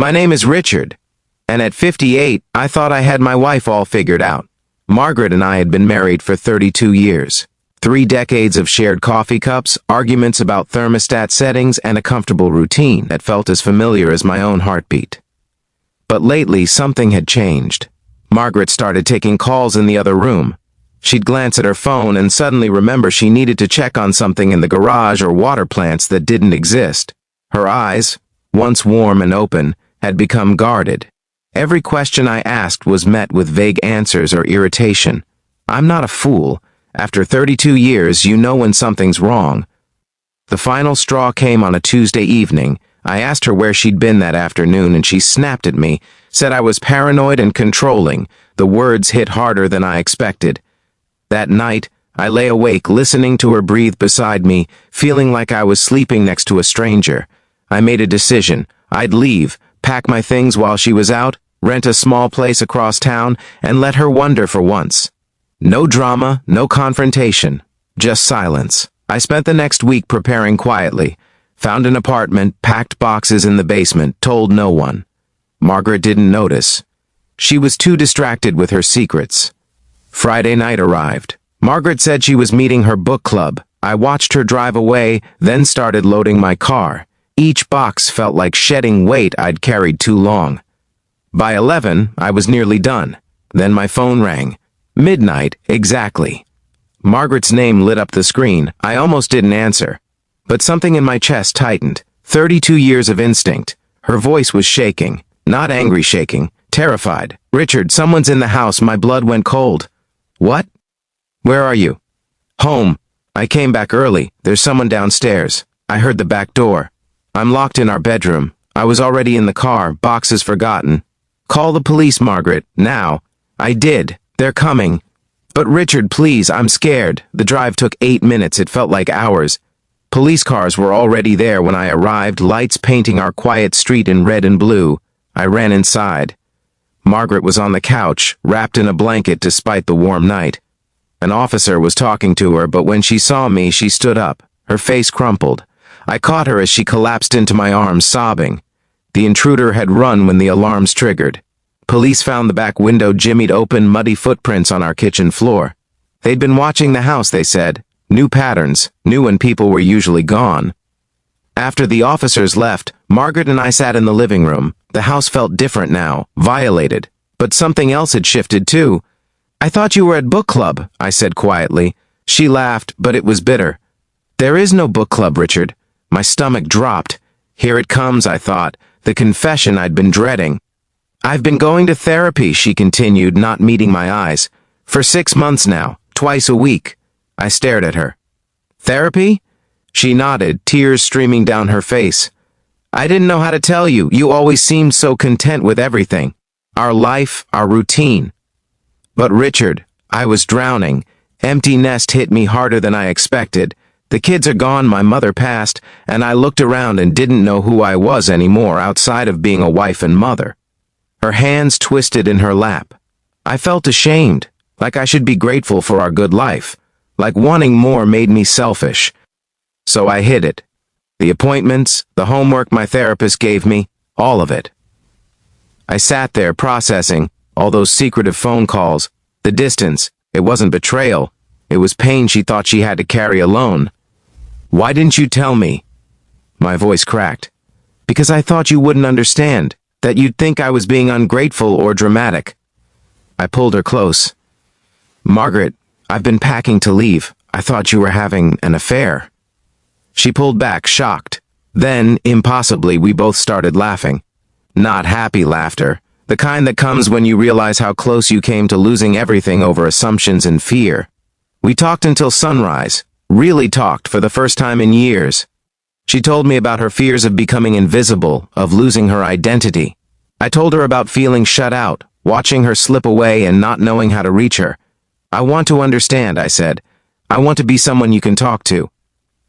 My name is Richard, and at 58, I thought I had my wife all figured out. Margaret and I had been married for 32 years. 3 decades of shared coffee cups, arguments about thermostat settings, and a comfortable routine that felt as familiar as my own heartbeat. But lately, something had changed. Margaret started taking calls in the other room. She'd glance at her phone and suddenly remember she needed to check on something in the garage or water plants that didn't exist. Her eyes, once warm and open, had become guarded. Every question I asked was met with vague answers or irritation. I'm not a fool. After 32 years, you know when something's wrong. The final straw came on a Tuesday evening. I asked her where she'd been that afternoon and she snapped at me, said I was paranoid and controlling. The words hit harder than I expected. That night, I lay awake listening to her breathe beside me, feeling like I was sleeping next to a stranger. I made a decision. I'd leave, pack my things while she was out, rent a small place across town, and let her wonder for once. No drama, no confrontation, just silence. I spent the next week preparing quietly. Found an apartment, packed boxes in the basement, told no one. Margaret didn't notice. She was too distracted with her secrets. Friday night arrived. Margaret said she was meeting her book club. I watched her drive away, then started loading my car. Each box felt like shedding weight I'd carried too long. By 11, I was nearly done. Then my phone rang. Midnight, exactly. Margaret's name lit up the screen. I almost didn't answer. But something in my chest tightened. 32 years of instinct. Her voice was shaking. Not angry shaking. Terrified. Richard, someone's in the house. My blood went cold. What? Where are you? Home. I came back early. There's someone downstairs. I heard the back door. I'm locked in our bedroom. I was already in the car. Boxes forgotten. Call the police, Margaret. Now. I did. They're coming. But Richard, please, I'm scared. The drive took 8 minutes. It felt like hours. Police cars were already there when I arrived, lights painting our quiet street in red and blue. I ran inside. Margaret was on the couch, wrapped in a blanket despite the warm night. An officer was talking to her, but when she saw me, she stood up. Her face crumpled. I caught her as she collapsed into my arms, sobbing. The intruder had run when the alarms triggered. Police found the back window jimmied open, muddy footprints on our kitchen floor. They'd been watching the house, they said. New patterns, knew when people were usually gone. After the officers left, Margaret and I sat in the living room. The house felt different now, violated. But something else had shifted too. I thought you were at book club, I said quietly. She laughed, but it was bitter. There is no book club, Richard. My stomach dropped. Here it comes, I thought, the confession I'd been dreading. I've been going to therapy, she continued, not meeting my eyes. For 6 months now, twice a week. I stared at her. Therapy? She nodded, tears streaming down her face. I didn't know how to tell you. You always seemed so content with everything. Our life, our routine. But Richard, I was drowning. Empty nest hit me harder than I expected. The kids are gone, my mother passed, and I looked around and didn't know who I was anymore outside of being a wife and mother. Her hands twisted in her lap. I felt ashamed, like I should be grateful for our good life, like wanting more made me selfish. So I hid it. The appointments, the homework my therapist gave me, all of it. I sat there processing all those secretive phone calls, the distance. It wasn't betrayal. It was pain she thought she had to carry alone. Why didn't you tell me? My voice cracked. Because I thought you wouldn't understand. That you'd think I was being ungrateful or dramatic. I pulled her close. Margaret, I've been packing to leave. I thought you were having an affair. She pulled back, shocked. Then, impossibly, we both started laughing. Not happy laughter, the kind that comes when you realize how close you came to losing everything over assumptions and fear. We talked until sunrise, really talked for the first time in years. She told me about her fears of becoming invisible, of losing her identity. I told her about feeling shut out, watching her slip away and not knowing how to reach her. I want to understand, I said. I want to be someone you can talk to.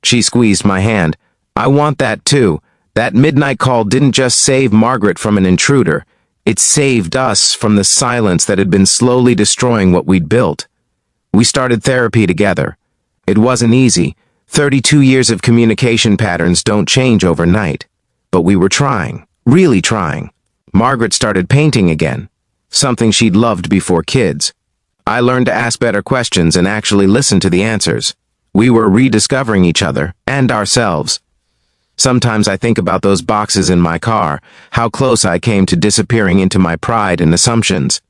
She squeezed my hand. I want that too. That midnight call didn't just save Margaret from an intruder. It saved us from the silence that had been slowly destroying what we'd built. We started therapy together. It wasn't easy. 32 years of communication patterns don't change overnight. But we were trying, really trying. Margaret started painting again, something she'd loved before kids. I learned to ask better questions and actually listen to the answers. We were rediscovering each other and ourselves. Sometimes I think about those boxes in my car, how close I came to disappearing into my pride and assumptions.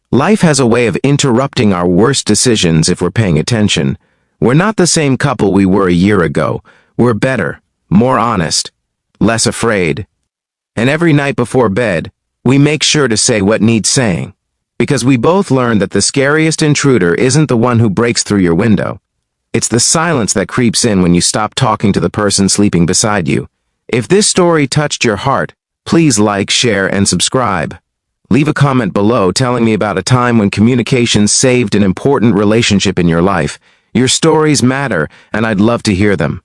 Life has a way of interrupting our worst decisions if we're paying attention. We're not the same couple we were a year ago. We're better, more honest, less afraid. And every night before bed, we make sure to say what needs saying. Because we both learned that the scariest intruder isn't the one who breaks through your window. It's the silence that creeps in when you stop talking to the person sleeping beside you. If this story touched your heart, please like, share, and subscribe. Leave a comment below telling me about a time when communication saved an important relationship in your life. Your stories matter, and I'd love to hear them.